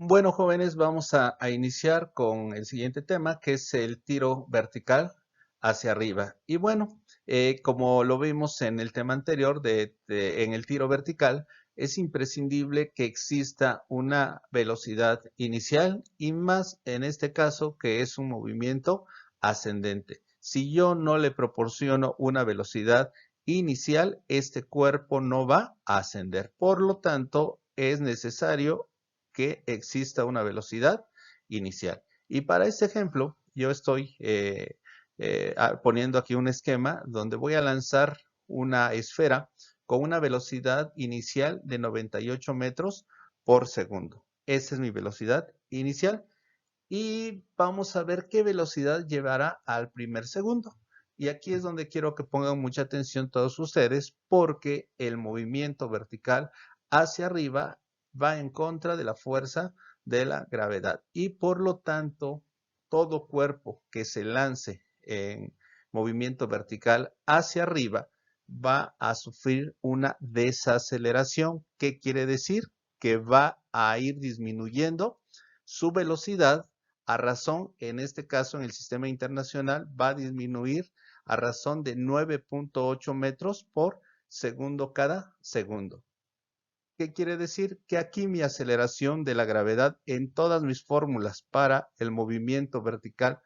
Bueno, jóvenes, vamos a iniciar con el siguiente tema, que es el tiro vertical hacia arriba. Y bueno, como lo vimos en el tema anterior, en el tiro vertical, es imprescindible que exista una velocidad inicial y más en este caso, que es un movimiento ascendente. Si yo no le proporciono una velocidad inicial, este cuerpo no va a ascender. Por lo tanto, es necesario que exista una velocidad inicial. Y para este ejemplo, yo estoy poniendo aquí un esquema donde voy a lanzar una esfera con una velocidad inicial de 98 metros por segundo. Esa es mi velocidad inicial y vamos a ver qué velocidad llevará al primer segundo. Y aquí es donde quiero que pongan mucha atención todos ustedes porque el movimiento vertical hacia arriba va en contra de la fuerza de la gravedad y por lo tanto todo cuerpo que se lance en movimiento vertical hacia arriba va a sufrir una desaceleración. ¿Qué quiere decir? Que va a ir disminuyendo su velocidad a razón, en este caso en el sistema internacional, va a disminuir a razón de 9.8 metros por segundo cada segundo. ¿Qué quiere decir? Que aquí mi aceleración de la gravedad en todas mis fórmulas para el movimiento vertical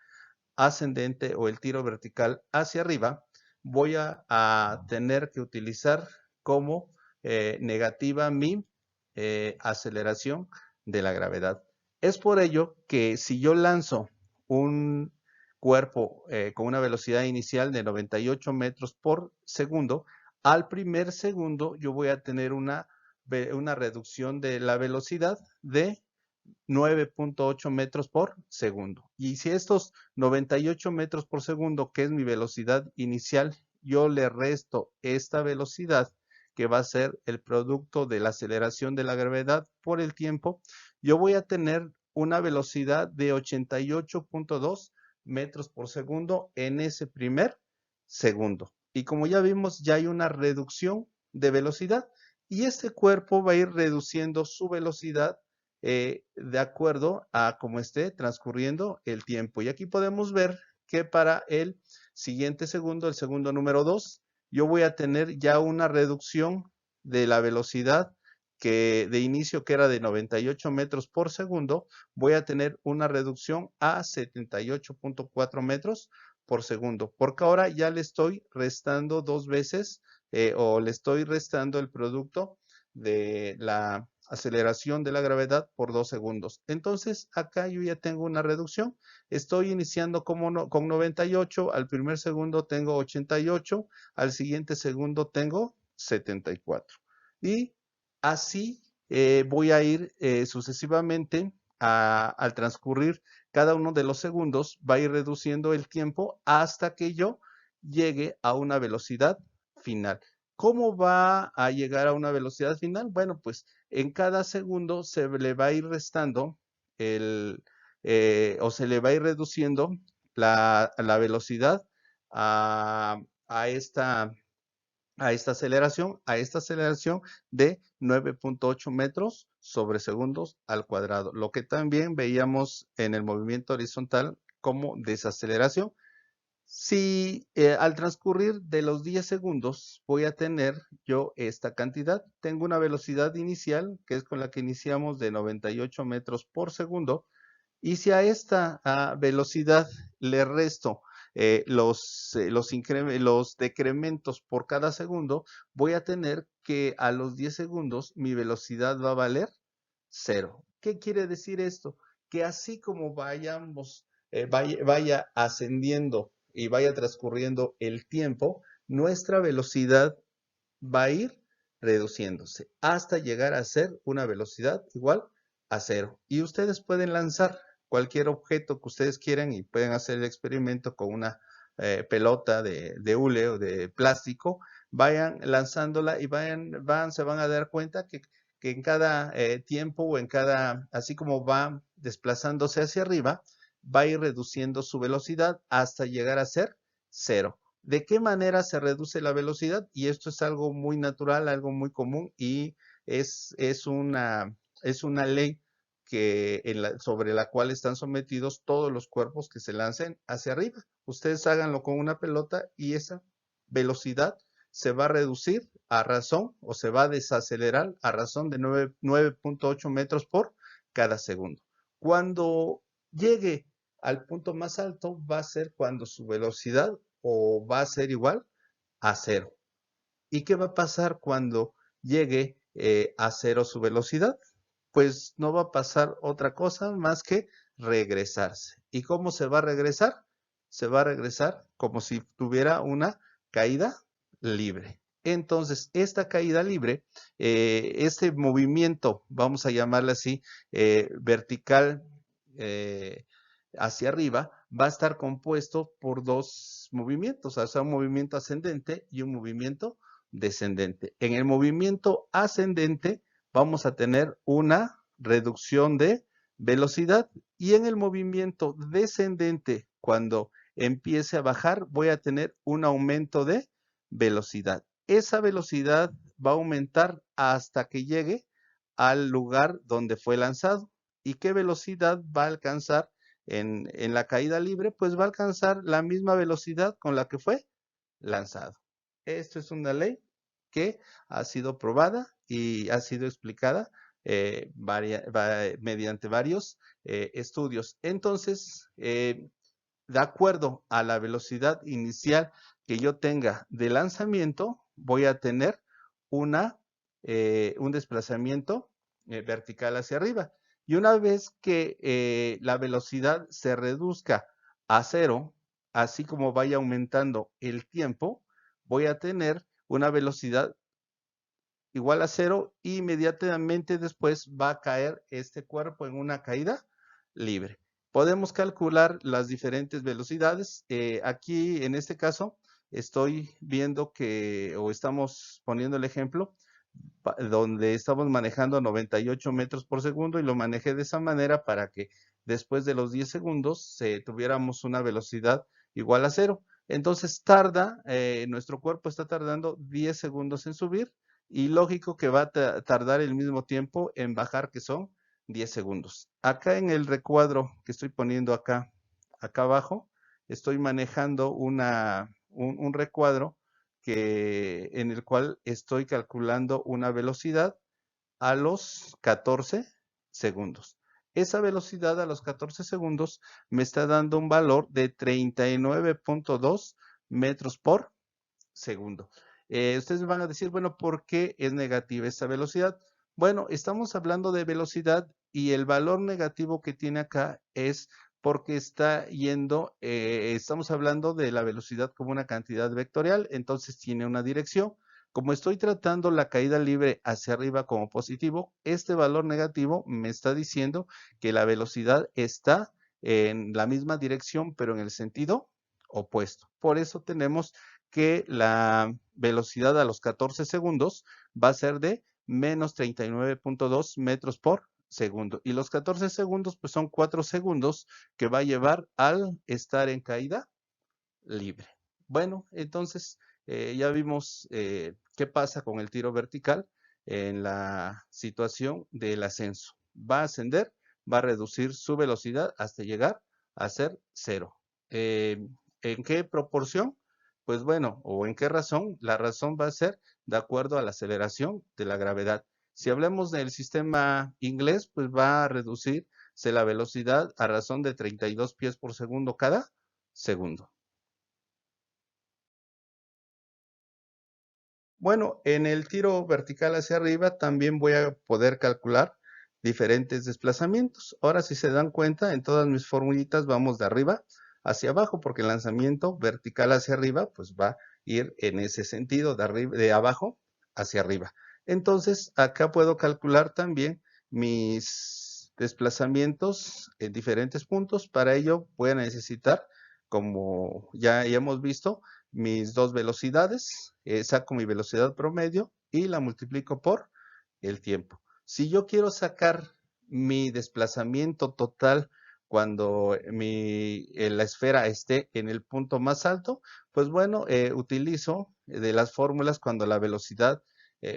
ascendente o el tiro vertical hacia arriba, voy a tener que utilizar como negativa mi aceleración de la gravedad. Es por ello que si yo lanzo un cuerpo con una velocidad inicial de 98 metros por segundo, al primer segundo yo voy a tener una reducción de la velocidad de 9.8 metros por segundo. Y si estos 98 metros por segundo, que es mi velocidad inicial, yo le resto esta velocidad, que va a ser el producto de la aceleración de la gravedad por el tiempo, yo voy a tener una velocidad de 88.2 metros por segundo en ese primer segundo. Y como ya vimos, ya hay una reducción de velocidad y este cuerpo va a ir reduciendo su velocidad de acuerdo a cómo esté transcurriendo el tiempo. Y aquí podemos ver que para el siguiente segundo, el segundo número 2, yo voy a tener ya una reducción de la velocidad que de inicio que era de 98 metros por segundo, voy a tener una reducción a 78.4 metros por segundo, porque ahora ya le estoy restando dos veces o le estoy restando el producto de la aceleración de la gravedad por 2 segundos. Entonces, acá yo ya tengo una reducción. Estoy iniciando con 98, al primer segundo tengo 88, al siguiente segundo tengo 74. Y así voy a ir sucesivamente al transcurrir cada uno de los segundos, va a ir reduciendo el tiempo hasta que yo llegue a una velocidad final. ¿Cómo va a llegar a una velocidad final? Bueno, pues en cada segundo se le va a ir restando o se le va a ir reduciendo la velocidad a, a esta, a esta aceleración de 9.8 metros sobre segundos al cuadrado, lo que también veíamos en el movimiento horizontal como desaceleración. Si al transcurrir de los 10 segundos voy a tener yo esta cantidad, tengo una velocidad inicial que es con la que iniciamos de 98 metros por segundo y si a esta velocidad le resto los decrementos por cada segundo, voy a tener que a los 10 segundos mi velocidad va a valer cero. ¿Qué quiere decir esto? Que así como vaya ascendiendo y vaya transcurriendo el tiempo, nuestra velocidad va a ir reduciéndose hasta llegar a ser una velocidad igual a cero. Y ustedes pueden lanzar cualquier objeto que ustedes quieran y pueden hacer el experimento con una pelota de hule o de plástico, vayan lanzándola y se van a dar cuenta que en cada tiempo o en cada, así como va desplazándose hacia arriba, va a ir reduciendo su velocidad hasta llegar a ser cero. ¿De qué manera se reduce la velocidad? Y esto es algo muy natural, algo muy común y es, es una, es una ley sobre la cual están sometidos todos los cuerpos que se lancen hacia arriba. Ustedes háganlo con una pelota y esa velocidad se va a reducir a razón o se va a desacelerar a razón de 9.8 metros por cada segundo. Cuando llegue al punto más alto va a ser cuando su velocidad o va a ser igual a cero. ¿Y qué va a pasar cuando llegue a cero su velocidad? Pues no va a pasar otra cosa más que regresarse. ¿Y cómo se va a regresar? Se va a regresar como si tuviera una caída libre. Entonces, esta caída libre, este movimiento, vamos a llamarle así, vertical hacia arriba, va a estar compuesto por dos movimientos, o sea, un movimiento ascendente y un movimiento descendente. En el movimiento ascendente vamos a tener una reducción de velocidad y en el movimiento descendente, cuando empiece a bajar, voy a tener un aumento de velocidad. Esa velocidad va a aumentar hasta que llegue al lugar donde fue lanzado. ¿Y qué velocidad va a alcanzar en la caída libre? Pues va a alcanzar la misma velocidad con la que fue lanzado. Esto es una ley que ha sido probada y ha sido explicada mediante varios estudios. Entonces, de acuerdo a la velocidad inicial que yo tenga de lanzamiento, voy a tener un desplazamiento vertical hacia arriba. Y una vez que la velocidad se reduzca a cero, así como vaya aumentando el tiempo, voy a tener una velocidad igual a cero y inmediatamente después va a caer este cuerpo en una caída libre. Podemos calcular las diferentes velocidades. Aquí en este caso estoy viendo o estamos poniendo el ejemplo donde estamos manejando 98 metros por segundo y lo manejé de esa manera para que después de los 10 segundos tuviéramos una velocidad igual a cero. Entonces nuestro cuerpo está tardando 10 segundos en subir y lógico que va a tardar el mismo tiempo en bajar, que son 10 segundos. Acá en el recuadro que estoy poniendo acá abajo, estoy manejando un recuadro en el cual estoy calculando una velocidad a los 14 segundos. Esa velocidad a los 14 segundos me está dando un valor de 39.2 metros por segundo. Ustedes me van a decir, bueno, ¿por qué es negativa esta velocidad? Bueno, estamos hablando de velocidad y el valor negativo que tiene acá es porque estamos hablando de la velocidad como una cantidad vectorial, entonces tiene una dirección. Como estoy tratando la caída libre hacia arriba como positivo, este valor negativo me está diciendo que la velocidad está en la misma dirección, pero en el sentido opuesto. Por eso tenemos que la velocidad a los 14 segundos va a ser de menos 39.2 metros por segundo. Y los 14 segundos pues son 4 segundos que va a llevar al estar en caída libre. Bueno, entonces ya vimos qué pasa con el tiro vertical en la situación del ascenso. Va a ascender, va a reducir su velocidad hasta llegar a ser cero. ¿En qué proporción? Pues bueno, o en qué razón. La razón va a ser de acuerdo a la aceleración de la gravedad. Si hablamos del sistema inglés, pues va a reducirse la velocidad a razón de 32 pies por segundo cada segundo. Bueno, en el tiro vertical hacia arriba también voy a poder calcular diferentes desplazamientos. Ahora, si se dan cuenta, en todas mis formulitas vamos de arriba hacia abajo, porque el lanzamiento vertical hacia arriba, pues va a ir en ese sentido, de abajo hacia arriba. Entonces, acá puedo calcular también mis desplazamientos en diferentes puntos. Para ello voy a necesitar, como ya hemos visto, mis dos velocidades, saco mi velocidad promedio y la multiplico por el tiempo. Si yo quiero sacar mi desplazamiento total cuando la esfera esté en el punto más alto, pues bueno, utilizo de las fórmulas cuando la velocidad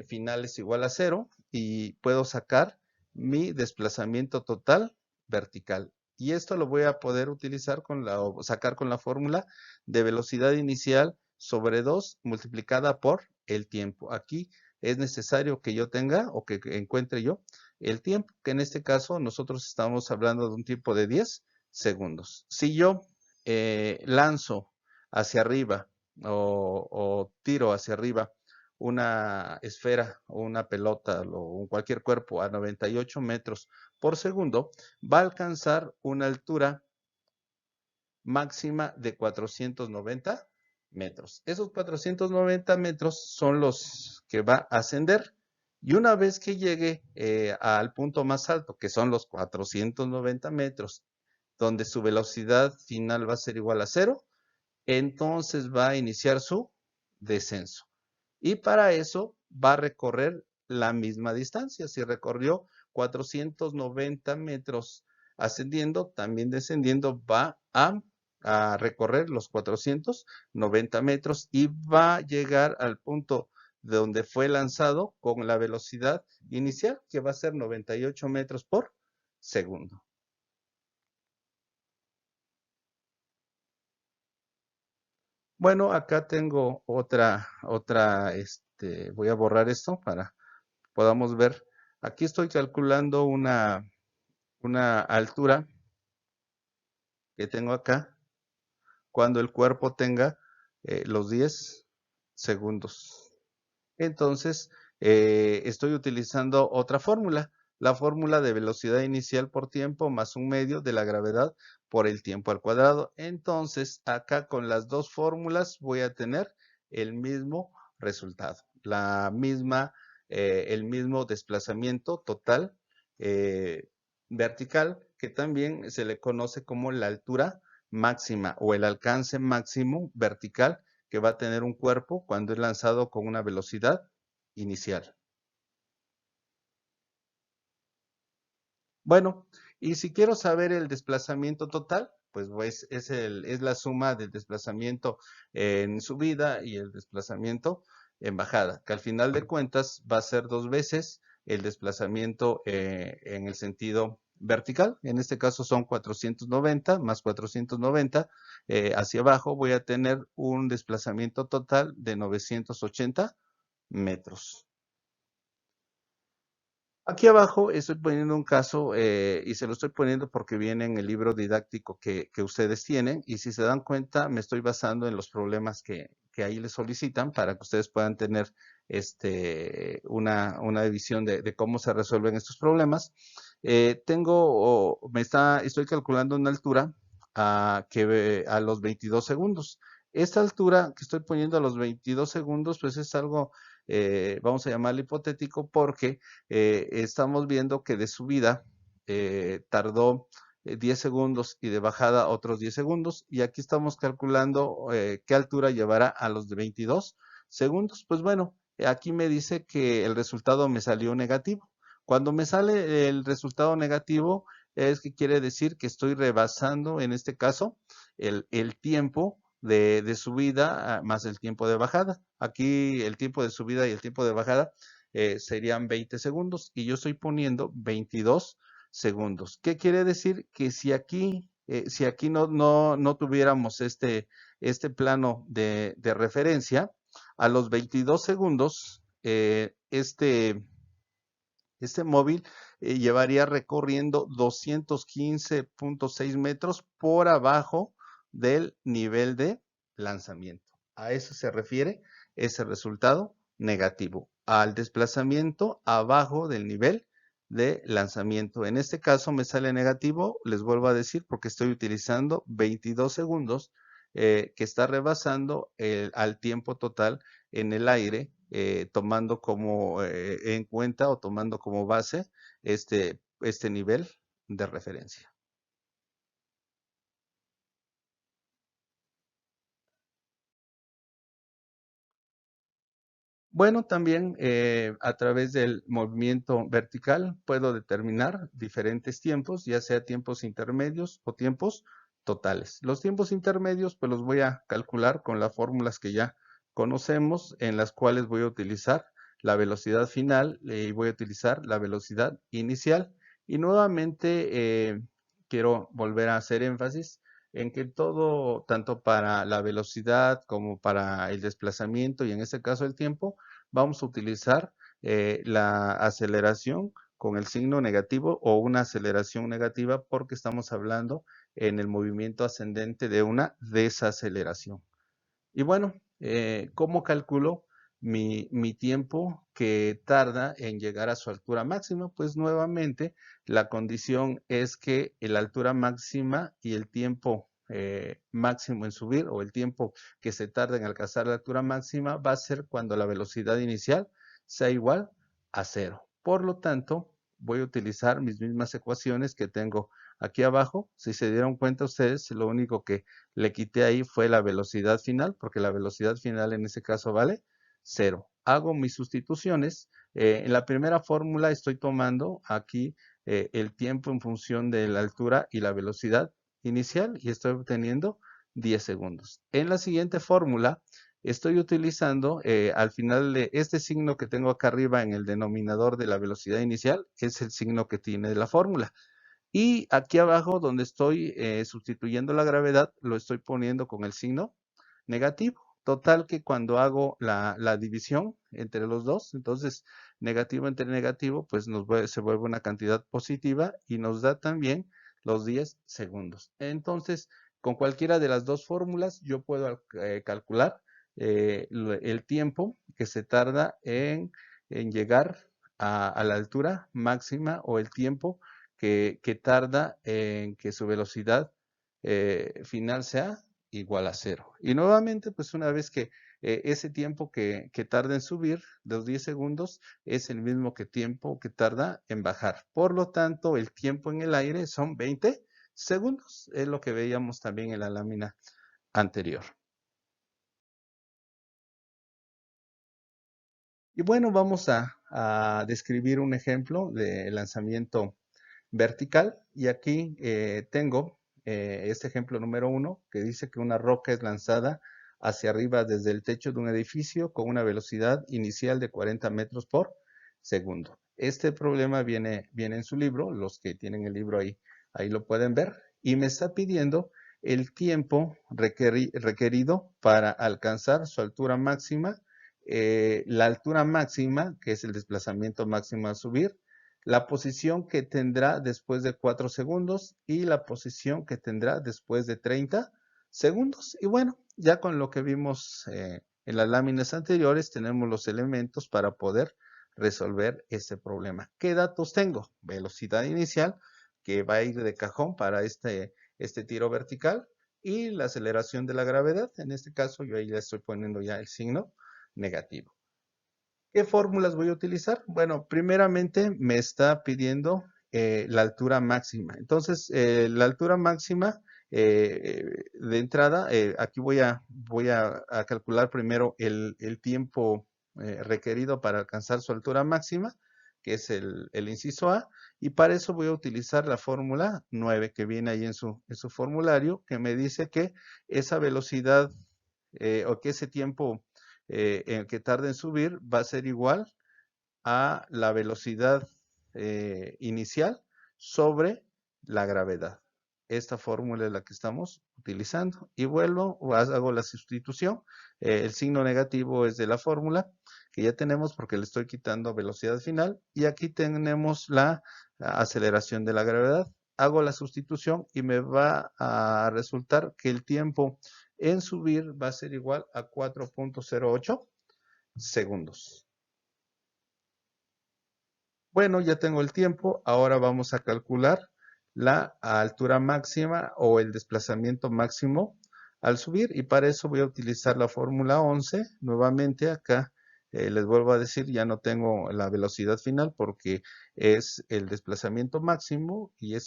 final es igual a cero y puedo sacar mi desplazamiento total vertical. Y esto lo voy a poder utilizar o sacar con la fórmula de velocidad inicial sobre 2 multiplicada por el tiempo. Aquí es necesario que yo tenga o que encuentre yo el tiempo, que en este caso nosotros estamos hablando de un tiempo de 10 segundos. Si yo lanzo hacia arriba o tiro hacia arriba una esfera o una pelota o cualquier cuerpo a 98 metros por segundo, va a alcanzar una altura máxima de 490 metros. Esos 490 metros son los que va a ascender. Y una vez que llegue al punto más alto, que son los 490 metros, donde su velocidad final va a ser igual a 0, entonces va a iniciar su descenso. Y para eso va a recorrer la misma distancia. Si recorrió 490 metros ascendiendo, también descendiendo va a recorrer los 490 metros y va a llegar al punto de donde fue lanzado con la velocidad inicial, que va a ser 98 metros por segundo. Bueno, acá tengo voy a borrar esto para podamos ver. Aquí estoy calculando una altura que tengo acá cuando el cuerpo tenga los 10 segundos. Entonces, estoy utilizando otra fórmula, la fórmula de velocidad inicial por tiempo más un medio de la gravedad por el tiempo al cuadrado. Entonces, acá con las dos fórmulas voy a tener el mismo resultado, el mismo desplazamiento total vertical, que también se le conoce como la altura máxima o el alcance máximo vertical que va a tener un cuerpo cuando es lanzado con una velocidad inicial. Bueno, y si quiero saber el desplazamiento total, pues es la suma del desplazamiento en subida y el desplazamiento en bajada, que al final de cuentas va a ser 2 veces el desplazamiento en el sentido vertical. En este caso son 490 más 490 hacia abajo. Voy a tener un desplazamiento total de 980 metros. Aquí abajo estoy poniendo un caso y se lo estoy poniendo porque viene en el libro didáctico que ustedes tienen, y si se dan cuenta me estoy basando en los problemas que ahí les solicitan para que ustedes puedan tener una visión de cómo se resuelven estos problemas. Estoy calculando una altura a los 22 segundos. Esta altura que estoy poniendo a los 22 segundos, pues es algo, vamos a llamarlo hipotético, porque estamos viendo que de subida tardó 10 segundos y de bajada otros 10 segundos. Y aquí estamos calculando qué altura llevará a los de 22 segundos. Pues bueno, aquí me dice que el resultado me salió negativo. Cuando me sale el resultado negativo, es que quiere decir que estoy rebasando, en este caso, el tiempo de subida más el tiempo de bajada. Aquí el tiempo de subida y el tiempo de bajada serían 20 segundos y yo estoy poniendo 22 segundos. ¿Qué quiere decir? Que si aquí no tuviéramos este plano de referencia, a los 22 segundos, este móvil llevaría recorriendo 215.6 metros por abajo del nivel de lanzamiento. A eso se refiere ese resultado negativo, al desplazamiento abajo del nivel de lanzamiento. En este caso me sale negativo, les vuelvo a decir, porque estoy utilizando 22 segundos que está rebasando al tiempo total en el aire, tomando en cuenta o tomando como base este nivel de referencia. Bueno, también a través del movimiento vertical puedo determinar diferentes tiempos, ya sea tiempos intermedios o tiempos totales. Los tiempos intermedios pues los voy a calcular con las fórmulas que ya conocemos, en las cuales voy a utilizar la velocidad final y voy a utilizar la velocidad inicial. Y nuevamente quiero volver a hacer énfasis en que todo, tanto para la velocidad como para el desplazamiento y en este caso el tiempo, vamos a utilizar la aceleración con el signo negativo o una aceleración negativa porque estamos hablando en el movimiento ascendente de una desaceleración. Y bueno, ¿cómo calculo mi tiempo que tarda en llegar a su altura máxima? Pues nuevamente la condición es que la altura máxima y el tiempo máximo en subir o el tiempo que se tarda en alcanzar la altura máxima va a ser cuando la velocidad inicial sea igual a cero. Por lo tanto, voy a utilizar mis mismas ecuaciones que tengo aquí abajo. Si se dieron cuenta ustedes, lo único que le quité ahí fue la velocidad final, porque la velocidad final en ese caso vale 0. Hago mis sustituciones. En la primera fórmula estoy tomando aquí el tiempo en función de la altura y la velocidad inicial y estoy obteniendo 10 segundos. En la siguiente fórmula estoy utilizando al final de este signo que tengo acá arriba en el denominador de la velocidad inicial, es el signo que tiene la fórmula. Y aquí abajo donde estoy sustituyendo la gravedad, lo estoy poniendo con el signo negativo. Total que cuando hago la división entre los dos, entonces negativo entre negativo, pues se vuelve una cantidad positiva y nos da también los 10 segundos. Entonces, con cualquiera de las dos fórmulas, yo puedo calcular el tiempo que se tarda en llegar a la altura máxima o el tiempo que tarda en que su velocidad final sea igual a cero. Y nuevamente, pues una vez que ese tiempo que tarda en subir, los 10 segundos, es el mismo tiempo que tarda en bajar. Por lo tanto, el tiempo en el aire son 20 segundos. Es lo que veíamos también en la lámina anterior. Y bueno, vamos a describir un ejemplo de lanzamiento vertical. Y aquí tengo este ejemplo número 1 que dice que una roca es lanzada hacia arriba desde el techo de un edificio con una velocidad inicial de 40 metros por segundo. Este problema viene en su libro, los que tienen el libro ahí lo pueden ver, y me está pidiendo el tiempo requerido para alcanzar su altura máxima, la altura máxima, que es el desplazamiento máximo a subir, la posición que tendrá después de 4 segundos y la posición que tendrá después de 30 segundos. Y bueno, ya con lo que vimos en las láminas anteriores, tenemos los elementos para poder resolver este problema. ¿Qué datos tengo? Velocidad inicial, que va a ir de cajón para este tiro vertical, y la aceleración de la gravedad. En este caso, yo ahí le estoy poniendo ya el signo negativo. ¿Qué fórmulas voy a utilizar? Bueno, primeramente me está pidiendo la altura máxima. Entonces, la altura máxima de entrada, aquí voy a calcular primero el tiempo requerido para alcanzar su altura máxima, que es el inciso A, y para eso voy a utilizar la fórmula 9 que viene ahí en su formulario, que me dice que esa velocidad o que ese tiempo en que tarda en subir va a ser igual a la velocidad inicial sobre la gravedad. Esta fórmula es la que estamos utilizando. Y vuelvo, hago la sustitución. El signo negativo es de la fórmula que ya tenemos porque le estoy quitando velocidad final. Y aquí tenemos la aceleración de la gravedad. Hago la sustitución y me va a resultar que el tiempo en subir va a ser igual a 4.08 segundos. Bueno, ya tengo el tiempo. Ahora vamos a calcular la altura máxima o el desplazamiento máximo al subir. Y para eso voy a utilizar la fórmula 11. Nuevamente acá les vuelvo a decir, ya no tengo la velocidad final porque es el desplazamiento máximo y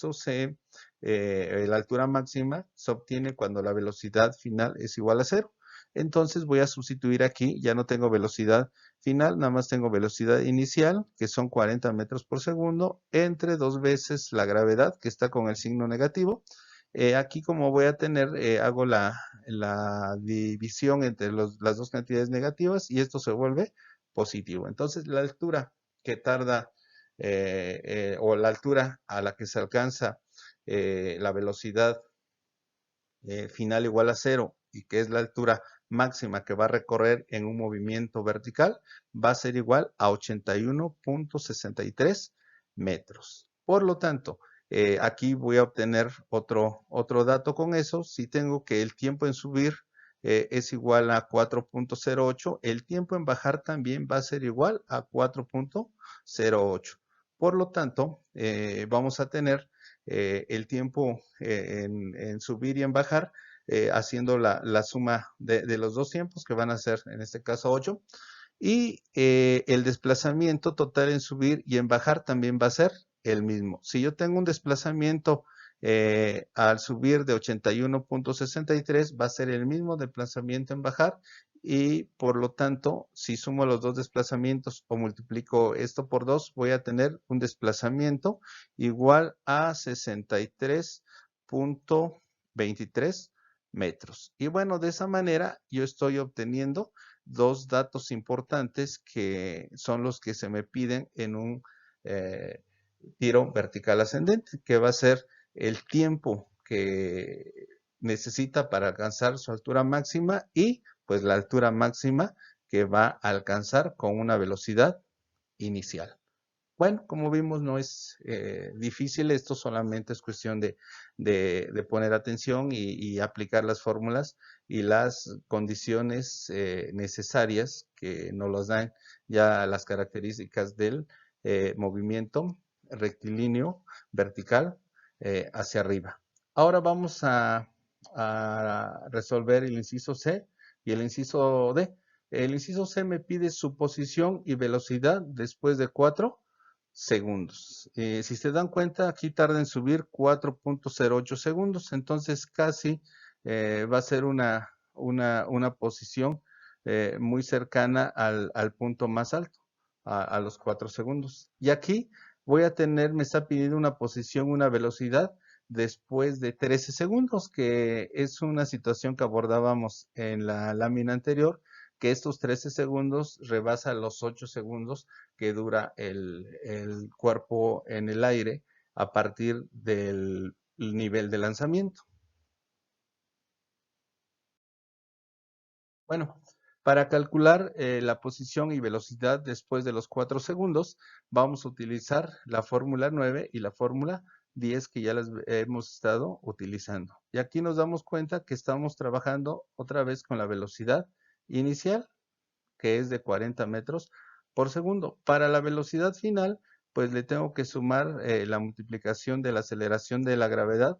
la altura máxima se obtiene cuando la velocidad final es igual a 0. Entonces voy a sustituir aquí, ya no tengo velocidad final, nada más tengo velocidad inicial, que son 40 metros por segundo, entre 2 veces la gravedad, que está con el signo negativo. Aquí como voy a tener, hago la división entre las dos cantidades negativas y esto se vuelve positivo. Entonces, la altura que tarda o la altura a la que se alcanza la velocidad final igual a 0 y que es la altura máxima que va a recorrer en un movimiento vertical, va a ser igual a 81.63 metros. Por lo tanto, aquí voy a obtener otro dato con eso. Si tengo que el tiempo en subir es igual a 4.08, el tiempo en bajar también va a ser igual a 4.08. Por lo tanto, vamos a tener el tiempo en subir y en bajar, haciendo la suma de los dos tiempos, que van a ser en este caso 8. Y el desplazamiento total en subir y en bajar también va a ser el mismo. Si yo tengo un desplazamiento al subir de 81.63, va a ser el mismo desplazamiento en bajar, y por lo tanto, si sumo los dos desplazamientos o multiplico esto por 2, voy a tener un desplazamiento igual a 63.23 metros. Y bueno, de esa manera yo estoy obteniendo dos datos importantes que son los que se me piden en un tiro vertical ascendente, que va a ser el tiempo que necesita para alcanzar su altura máxima y pues la altura máxima que va a alcanzar con una velocidad inicial. Bueno, como vimos, no es difícil, esto solamente es cuestión de poner atención y aplicar las fórmulas y las condiciones necesarias que nos las dan ya las características del movimiento rectilíneo vertical hacia arriba. Ahora vamos a resolver el inciso C y el inciso D. El inciso C me pide su posición y velocidad después de 4 segundos. Si se dan cuenta, aquí tarda en subir 4.08 segundos, entonces casi va a ser una posición muy cercana al punto más alto, a los 4 segundos. Y aquí voy a tener, me está pidiendo una posición, una velocidad después de 13 segundos, que es una situación que abordábamos en la lámina anterior, que estos 13 segundos rebasa los 8 segundos que dura el cuerpo en el aire a partir del nivel de lanzamiento. Bueno, para calcular la posición y velocidad después de los 4 segundos, vamos a utilizar la fórmula 9 y la fórmula 10 que ya las hemos estado utilizando. Y aquí nos damos cuenta que estamos trabajando otra vez con la velocidad inicial, que es de 40 metros por segundo. Para la velocidad final, pues le tengo que sumar la multiplicación de la aceleración de la gravedad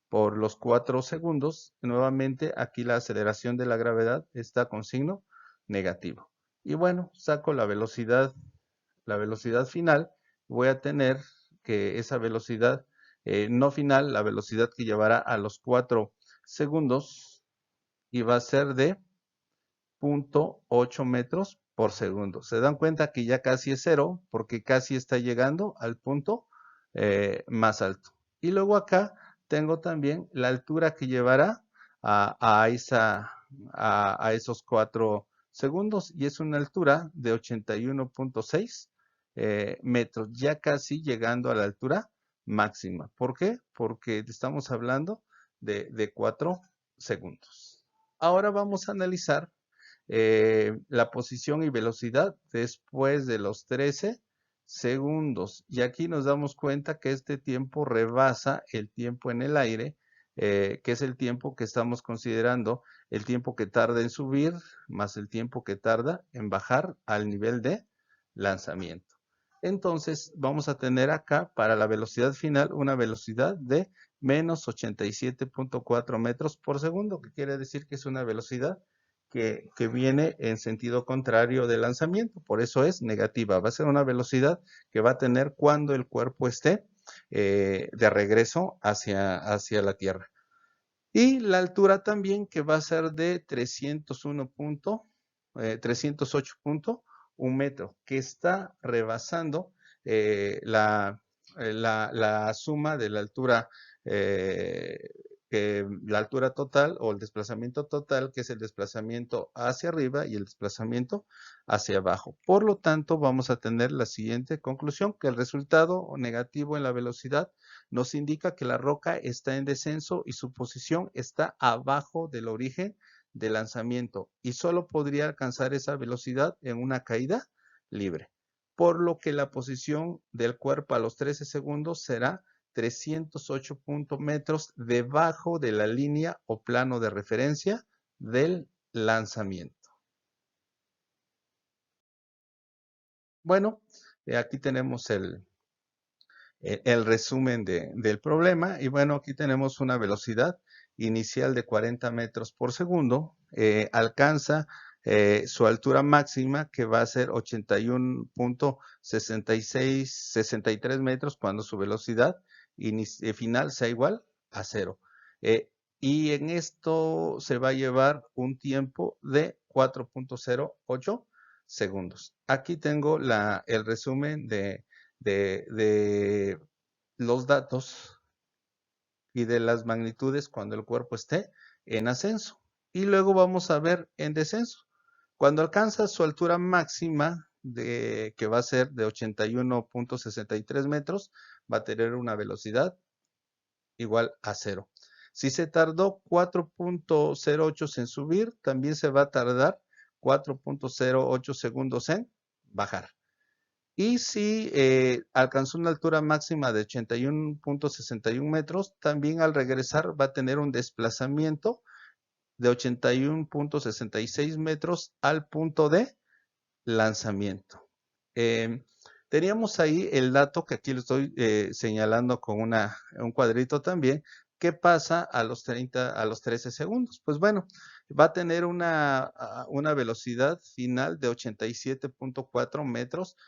por los 4 segundos. Nuevamente, aquí la aceleración de la gravedad está con signo negativo. Y bueno, saco la velocidad final. Voy a tener que esa velocidad no final, la velocidad que llevará a los 4 segundos, y va a ser de 0.8 metros por segundo. Se dan cuenta que ya casi es cero porque casi está llegando al punto más alto. Y luego acá tengo también la altura que llevará a esos 4 segundos, y es una altura de 81.6 metros, ya casi llegando a la altura máxima. ¿Por qué? Porque estamos hablando de 4 segundos. Ahora vamos a analizar la posición y velocidad después de los 13 segundos. Y aquí nos damos cuenta que este tiempo rebasa el tiempo en el aire, que es el tiempo que estamos considerando, el tiempo que tarda en subir más el tiempo que tarda en bajar al nivel de lanzamiento. Entonces vamos a tener acá para la velocidad final una velocidad de menos 87.4 metros por segundo, que quiere decir que es una velocidad que viene en sentido contrario del lanzamiento, por eso es negativa. Va a ser una velocidad que va a tener cuando el cuerpo esté de regreso hacia la Tierra. Y la altura también, que va a ser de 308.1 metros, que está rebasando la suma de la altura que la altura total o el desplazamiento total, que es el desplazamiento hacia arriba y el desplazamiento hacia abajo. Por lo tanto, vamos a tener la siguiente conclusión, que el resultado negativo en la velocidad nos indica que la roca está en descenso y su posición está abajo del origen de lanzamiento y solo podría alcanzar esa velocidad en una caída libre, por lo que la posición del cuerpo a los 13 segundos será 308 metros debajo de la línea o plano de referencia del lanzamiento. Bueno, aquí tenemos el resumen del problema y bueno, aquí tenemos una velocidad inicial de 40 metros por segundo, alcanza su altura máxima que va a ser 81.63 metros cuando su velocidad final sea igual a cero. Y en esto se va a llevar un tiempo de 4.08 segundos. Aquí tengo el resumen de los datos y de las magnitudes cuando el cuerpo esté en ascenso. Y luego vamos a ver en descenso. Cuando alcanza su altura máxima, que va a ser de 81.63 metros, va a tener una velocidad igual a cero. Si se tardó 4.08 en subir, también se va a tardar 4.08 segundos en bajar. Y si alcanzó una altura máxima de 81.61 metros, también al regresar va a tener un desplazamiento de 81.66 metros al punto de lanzamiento. Teníamos ahí el dato que aquí lo estoy señalando con un cuadrito también. ¿Qué pasa a los 13 segundos? Pues bueno, va a tener una velocidad final de 87.4 metros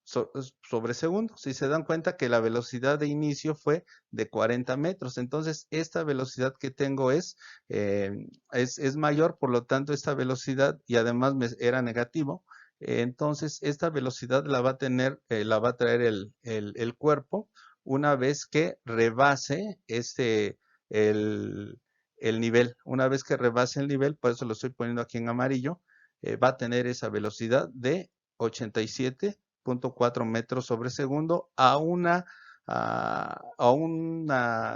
sobre segundo. Si se dan cuenta que la velocidad de inicio fue de 40 metros, entonces esta velocidad que tengo es mayor, por lo tanto esta velocidad, y además era negativo, entonces esta velocidad la va a tener, la va a traer el cuerpo una vez que rebase el nivel. Una vez que rebase el nivel, por eso lo estoy poniendo aquí en amarillo, va a tener esa velocidad de 87.4 metros sobre segundo a una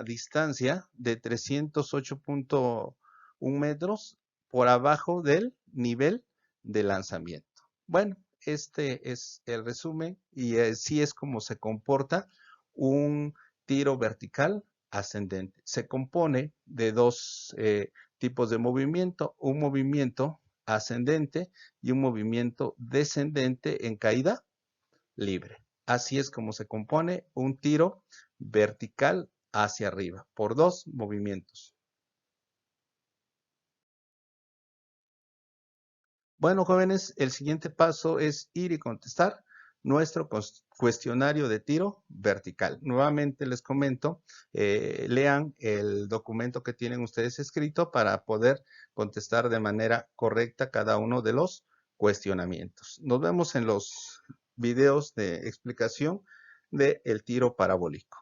distancia de 308.1 metros por abajo del nivel de lanzamiento. Bueno, este es el resumen y así es como se comporta un tiro vertical ascendente. Se compone de dos tipos de movimiento, un movimiento ascendente y un movimiento descendente en caída libre. Así es como se compone un tiro vertical hacia arriba por dos movimientos. Bueno, jóvenes, el siguiente paso es ir y contestar nuestro cuestionario de tiro vertical. Nuevamente les comento, lean el documento que tienen ustedes escrito para poder contestar de manera correcta cada uno de los cuestionamientos. Nos vemos en los videos de explicación del tiro parabólico.